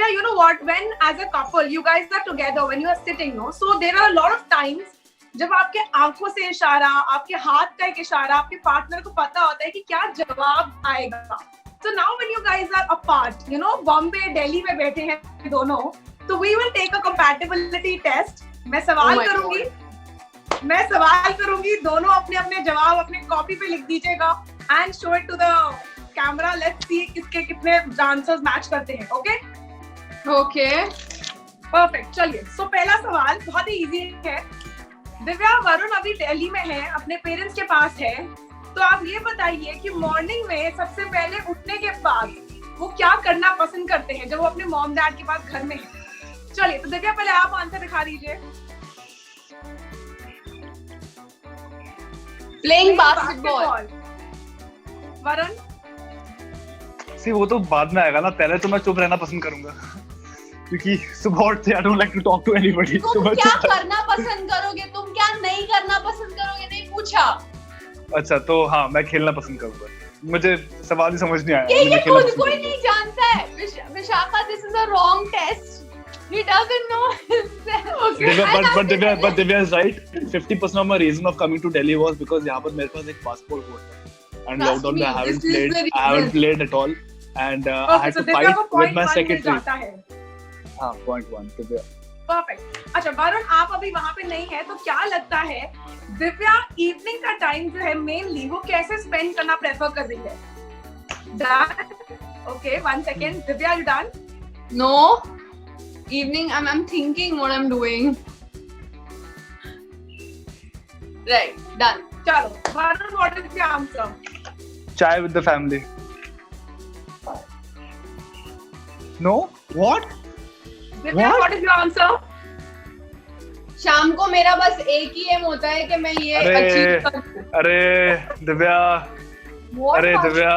Divya, you know what? When as a couple, you guys are together, when you are sitting, no, so there are a lot of times जब आपके आंखों से इशारा, आपके हाथ का एक इशारा, आपके पार्टनर को पता होता है कि क्या जवाब आएगा. So now when you guys are apart, you know, Bombay, Delhi में बैठे हैं दोनों, तो we will take a compatibility test. मैं सवाल करूंगी, दोनों अपने अपने जवाब अपने कॉपी पे लिख दीजिएगा and show it to the camera. Let's see किसके कितने आंसर्स मैच करते हैं. Okay? Okay. Perfect. चलिए. So पहला सवाल बहुत ही इजी है. दिव्या, वरुण अभी दिल्ली में है, अपने पेरेंट्स के पास है, तो आप ये बताइए कि मॉर्निंग में सबसे पहले उठने के बाद वो क्या करना पसंद करते हैं जब वो अपने मॉम डैड के पास घर में है. चलिए, तो दिव्या पहले आप आंसर दिखा दीजिए. Playing basketball. वरुण? वो तो बाद में आएगा ना, पहले तो मैं चुप रहना पसंद करूंगा क्योंकि सुबह उठते I don't like to talk to anybody. तुम क्या करना पसंद करोगे, तुम क्या नहीं करना पसंद करोगे, नहीं पूछा. अच्छा, तो हाँ, मैं खेलना पसंद करूंगा. मुझे सवाल ही समझ नहीं आया. ये खुद कोई नहीं जानता है. Vishakha, this is a wrong test. He doesn't know himself. Okay. But Divya is right. 50% of my reason of coming to Delhi was because यहाँ पर मेरे पास एक passport हुआ था. And lockdown में I haven't played at all. And I had to fight with my secretary. हाँ, point 1 Divya. Perfect. अच्छा, वरुण आप अभी वहाँ पे नहीं है, तो क्या लगता है दिव्या इवनिंग का टाइम जो है मेनली वो कैसे स्पेंड करना प्रेफर कर रही है? Done? Okay, 1 second. Divya, you done? No. Evening, I'm thinking what I'm doing. Right, done. चलो, Varun, what is your answer? Chai with the family. No? What? Divya, what is your answer? शाम को मेरा बस एक ही M होता है कि मैं ये अचीव करूं. अरे दिव्या, अरे दिव्या,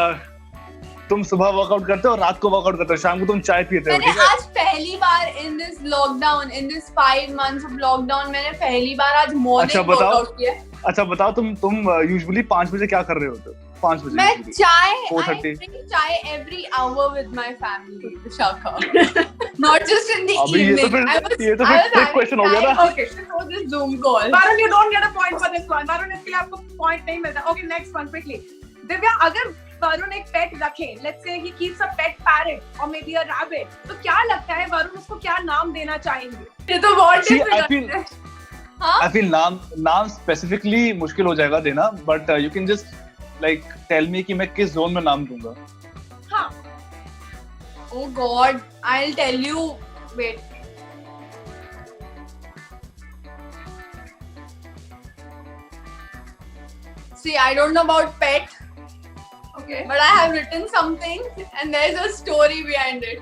तुम सुबह वर्कआउट करते हो, रात को वर्कआउट करते हो, शाम को तुम चाय पीते हो. मैंने आज पहली बार in this lockdown, in this 5 months of lockdown, मैंने पहली बार आज मॉर्निंग वर्कआउट किया. अच्छा बताओ, तुम यूजुअली 5 बजे क्या कर रहे होते हो? 5 बजे मैं चाय, 4:30. I drink चाय every hour with my family, Vishakha. Not just in the evening. ये तो फिर ट्रिक क्वेश्चन हो गया ना. Okay. For this Zoom call. Varun, you don't get a point for this one. Varun, इसके लिए आपको point नहीं मिलता. Okay, next one quickly. Divya, अगर वरुण एक पेट रखे, let's say he keeps a pet parrot or maybe a rabbit, तो क्या लगता है वरुण उसको क्या नाम देना चाहेंगे? ये तो बहुत difficult है. I feel नाम स्पेसिफिकली मुश्किल हो जाएगा देना, but you can just like tell me कि मैं किस जोन में नाम दूंगा. हाँ. Oh God, I'll tell you. Wait. See, I don't know about pet. Okay. But I have written something and there's a story behind it.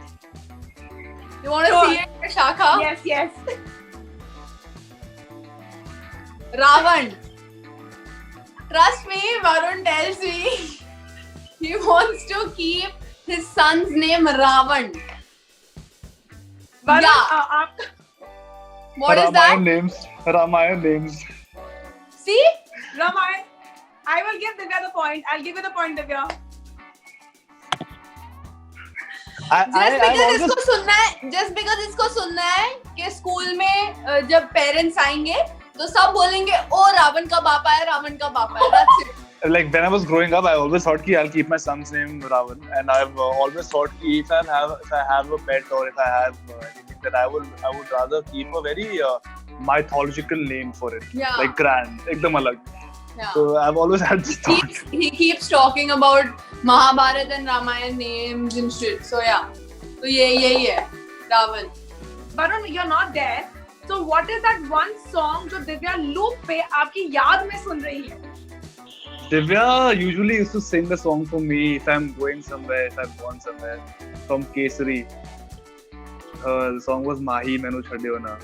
You want to see it, Vishakha? Yes. Ravan. Trust me, Varun tells me he wants to keep his son's name Ravan. Varun, Yeah. What is that? Ramayan names. See? Ramayan. I will give Divya the point. I'll give you the point, Divya. Just because इसको सुनना है कि school में जब parents आएंगे तो सब बोलेंगे ओ रावण का बाप आया, रावण का बाप आया. That's it. Like when I was growing up, I always thought कि I'll keep my son's name Ravan, and I've always thought कि if I have a pet or if I have anything, that I would rather keep a very mythological name for it, Yeah. like grand, एकदम अलग. Yeah. So I've always had this thought. He keeps talking about Mahabharata and Ramayana names and shit. So yeah. So यही है Ravan. Varun, you're not there. So what is that one song जो Divya loop पे आपकी याद में सुन रही है? Divya usually used to sing the song for me if I'm going somewhere, if I've gone somewhere, from Kesari. The song was Mahi Mainu Chhade Ho Na.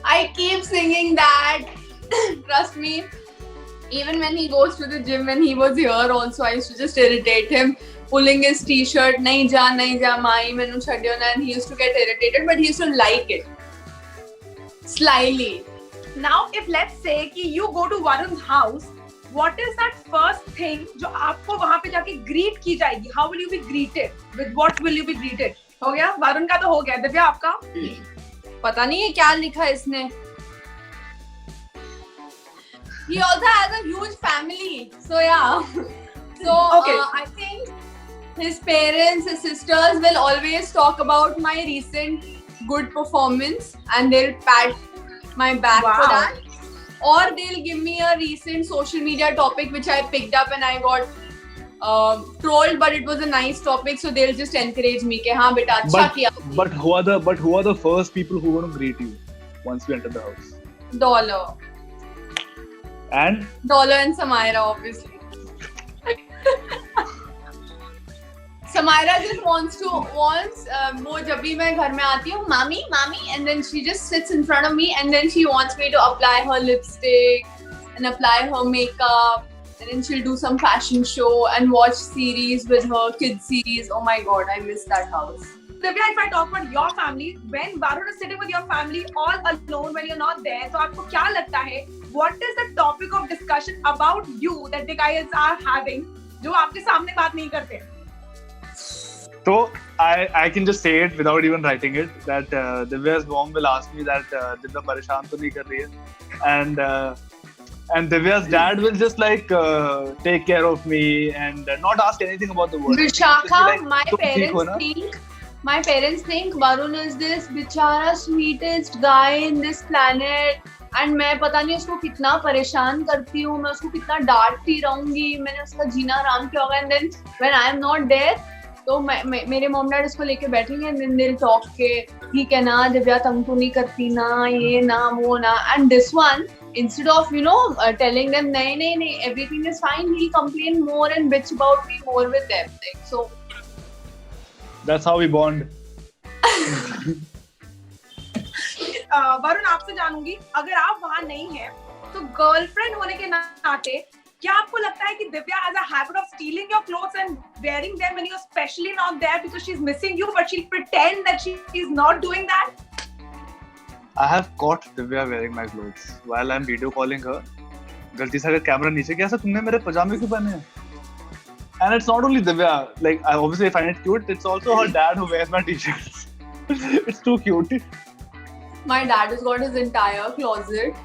I keep singing that. Trust me. Even when he goes to the gym, when he was here also, I used to just irritate him, pulling his t-shirt, nahi ja, Mahi mainu chhade ho na, and he used to get irritated, but he used to like it. Slyly. Now, if let's say कि you go to Varun's house, what is that first thing जो आपको वहाँ पे जाके greet की जाएगी? How will you be greeted? With what will you be greeted? हो गया, वरुण का तो हो गया. दिव्या आपका? पता नहीं है क्या लिखा है इसने. He also has a huge family, so yeah. So Okay. I think his parents, his sisters will always talk about my recent good performance, and they'll pat my back for Wow. that. Or they'll give me a recent social media topic which I picked up and I got trolled, but it was a nice topic, so they'll just encourage me कि हाँ बेटा अच्छा किया. But who are the first people who want to greet you once you enter the house? Dollar And and Samaira, obviously. Samaira just wants वो जब भी मैं घर में आती हूँ मामी and then she just sits in front of me and then she wants me to apply her lipstick and apply her makeup and then she'll do some fashion show and watch series with her, kids series. Oh my god, I miss that house. Divya, if I talk about your family, when Varun is sitting with your family all alone, when you're not there, तो आपको क्या लगता है? What is the topic of discussion about you that the guys are having, जो आपके सामने बात नहीं करते? so I can just say it without even writing it that Divya's mom will ask me that Divya परेशान तो नहीं कर रही है, and Divya's dad will just like take care of me and not ask anything about the world. Vishakha, Like, my parents think Varun is this बिचारा sweetest guy in this planet and मैं पता नहीं उसको कितना परेशान करती हूँ, मैं उसको कितना डांटती रहूंगी, मैंने उसका जीना आराम किया होगा. And then when I am not there, तो मेरे मॉम डैड इसको लेके बैठेंगे and then they'll talk के ठीक है ना दिव्या तंग तो नहीं करती ना, ये ना वो ना. And this one, instead of telling them नहीं everything is fine, he'll complain more and bitch about me more with them. So that's how we bond. Varun आपसे जानूंगी, अगर आप वहाँ नहीं हैं, तो गर्लफ्रेंड होने के नाते क्या आपको लगता है कि Divya has a habit of stealing your clothes and wearing them when you're especially not there because she's missing you, but she'll pretend that she is not doing that? I have caught Divya wearing my clothes while I'm video calling her. गलती से अगर camera नीचे गया, तुमने मेरे पजामे क्यों पहने हैं? And it's not only Divya, like I obviously find it cute, it's also her dad who wears my t-shirts. It's too cute. My dad has got his entire closet,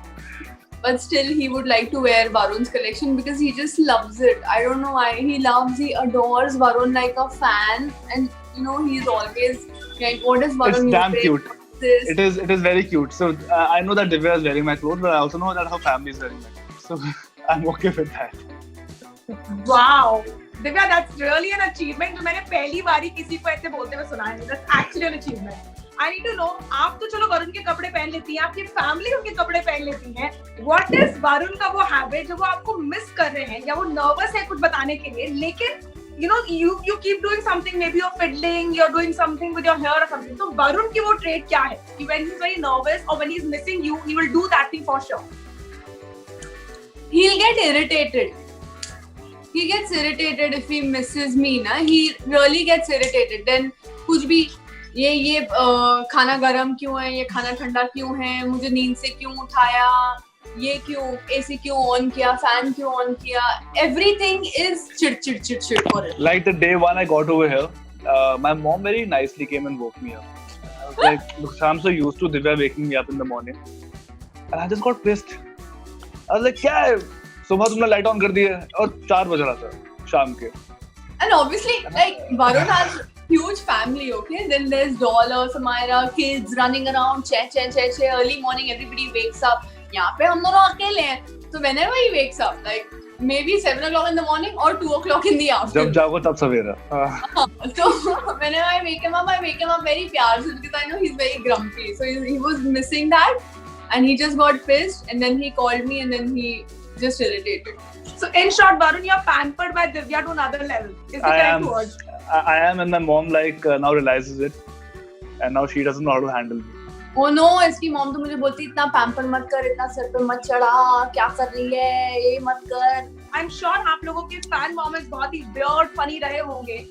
but still he would like to wear Varun's collection because he just loves it. I don't know why. He adores Varun like a fan, and he's always like, what is Varun? It's damn cute. It is very cute. So I know that Divya is wearing my clothes, but I also know that her family is wearing my clothes. So I'm okay with that. Wow, Divya, that's really an achievement. जो मैंने पहली बारी किसी को ऐसे बोलते हुए सुना है. That's actually an achievement. I need to know, आप तो चलो वरुण के कपड़े पहन लेती हैं, आपकी फैमिली उनके कपड़े पहन लेती हैं. What is वरुण का वो हैबिट जो वो आपको मिस कर रहे हैं या वो नर्वस है कुछ बताने के लिए, लेकिन you keep doing something, maybe you're fiddling, you're doing something with your hair or something. तो वरुण की वो ट्रेट क्या है? When he's very nervous or when he's missing you, he will do that thing for sure. He'll get irritated. He gets irritated if he misses me, na. He really gets irritated. Then कुछ भी ये खाना गरम क्यों है, ये खाना ठंडा क्यों है, मुझे नींद से क्यों उठाया, ये क्यों एसी क्यों ऑन किया, फैन क्यों ऑन किया, everything is chit for it. Like the day one I got over here, my mom very nicely came and woke me up. I was like, look, I'm so used to Divya waking me up in the morning, and I just got pissed. I was like, क्या है? सुबह तुमने light on कर दी है और 4 बज रहा था शाम के. And obviously, like Varun has huge family, okay? Then there's Dollar, Samaira, kids running around, che, early morning, everybody wakes up. यहाँ पे हम दोनों अकेले हैं. So whenever he wakes up, like maybe 7 o'clock in the morning or 2 o'clock in the afternoon. जब जागो तब सवेरा. So whenever I wake him up very प्यार से because I know he's very grumpy. So he was missing that, and he just got pissed, and then he called me, and then he just irritated. So in short, Varun, you're pampered by Divya to another level. Is the correct word? I am, and my mom now realizes it, and now she doesn't know how to handle me. Oh no, इसकी mom तो मुझे बोलती इतना pamper मत कर, इतना sir पे मत चढ़ा, क्या कर रही है, ये मत कर. I'm sure आप लोगों के fan moments बहुत ही weird, funny रहे होंगे.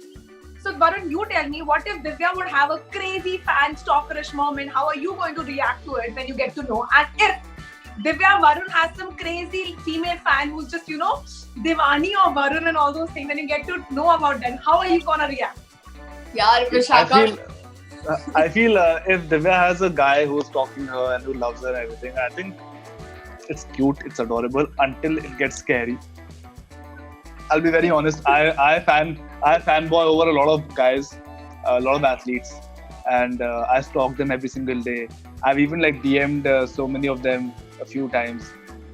So Varun, you tell me, what if Divya would have a crazy fan stalkerish moment? How are you going to react to it when you get to know? And if Divya, Varun has some crazy female fan who's just, Divani or Varun and all those things, when you get to know about them, how are you gonna react? यार Vishakha, I feel if Divya has a guy who's stalking her and who loves her and everything, I think it's cute, it's adorable until it gets scary. I'll be very honest. I fanboy over a lot of guys, a lot of athletes, and I stalk them every single day. I've even like DM'd so many of them a few times,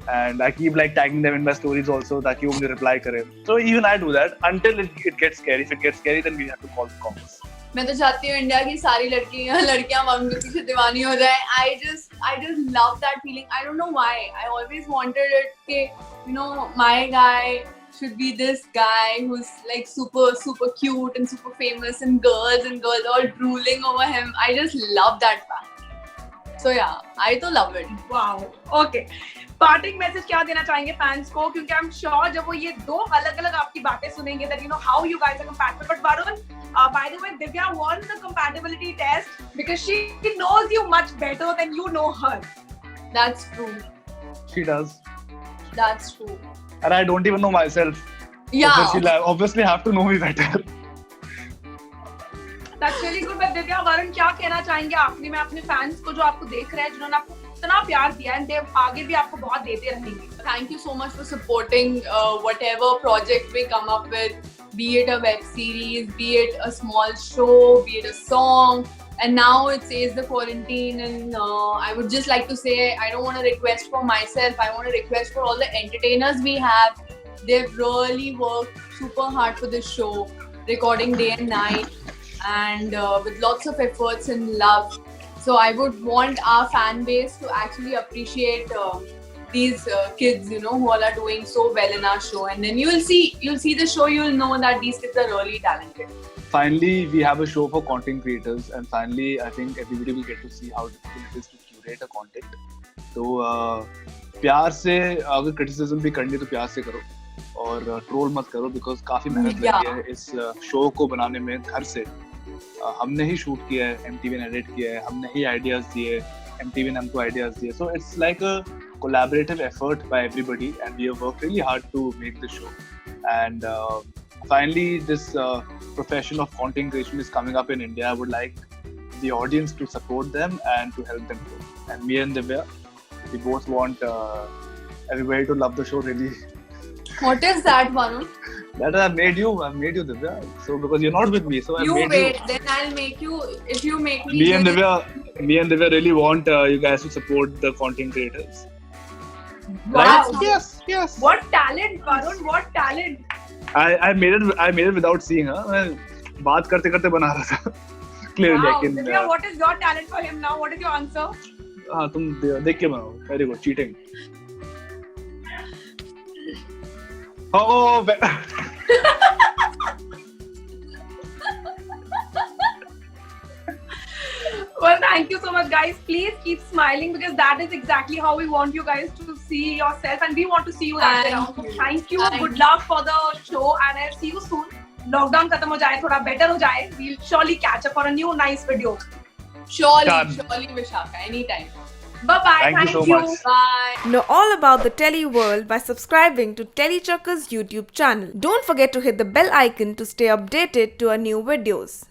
and I keep like tagging them in my stories also ताकि वो मुझे reply करे. So even I do that until it gets scary. If it gets scary, then we have to call the cops. मैं तो चाहती हूँ India की सारी लड़कियां वरुण के पीछे दीवानी हो जाए. I just love that feeling. I don't know why. I always wanted it कि you know my guy should be this guy who's like super cute and super famous, and girls all drooling over him. I just love that fact. So yeah, I तो love it. Wow. Okay. Parting message क्या देना चाहेंगे fans को, क्योंकि I am sure जब वो ये दो अलग-अलग आपकी बातें सुनेंगे that you know how you guys are compatible. But Varun, by the way, Divya won the compatibility test because she knows you much better than you know her. That's true. She does. That's true. And I don't even know myself. Yeah. So she'll obviously have to know me better. That's really good. But Divya, Varun क्या कहना चाहेंगे आखिरी में अपने fans को जो आपको देख रहे हैं, जिन्होंने आपको इतना प्यार दिया है, and आगे भी आपको बहुत देते रहेंगे. Thank you so much for supporting whatever project we come up with, be it a web series, be it a small show, be it a song. And now it says the quarantine, and I would just like to say I don't want to request for myself. I want to request for all the entertainers we have. They've really worked super hard for this show, recording day and night, and with lots of efforts and love. So I would want our fan base to actually appreciate these kids, you know, who all are doing so well in our show. And then you'll see the show, you'll know that these kids are really talented. Finally, we have a show for content creators, and finally, I think everybody will get to see how difficult it is to curate a content. तो प्यार से अगर criticism भी करनी है तो प्यार से करो, और ट्रोल मत करो, बिकॉज काफी मेहनत लगी है इस शो को बनाने में. घर से हमने ही शूट किया है, MTV ने एडिट किया है, हमने ही आइडियाज दिए, MTV ने हमको आइडियाज दिए. So it's like a collaborative effort by everybody, and we have worked really hard to make the show. And finally, this profession of content creation is coming up in India. I would like the audience to support them and to help them grow. And me and Divya, we both want everybody to love the show really. What is that, Varun? That I've made you, Divya. So because you're not with me, so I've made you. Then I'll make you. If you make me. Me and Divya really want you guys to support the content creators. Wow. Right? Yes. What talent, Varun? What talent? I made it without seeing her. मैं बात करते करते बना रहा था. Clearly, wow. लेकिन. Divya, what is your talent for him now? What is your answer? हाँ, तुम देख के बनाओ. Very good. Cheating. Oh. Well, thank you so much, guys. Please keep smiling because that is exactly how we want you guys to see yourself, and we want to see you right around. So thank you. Good luck for the show, and I'll see you soon. Lockdown खत्म हो जाए, थोड़ा better हो जाए. We'll surely catch up for a new nice video. Surely, Vishaka. Anytime. Bye-bye. Thank you so much. Bye. Know all about the Telly world by subscribing to Telly Chuckers YouTube channel. Don't forget to hit the bell icon to stay updated to our new videos.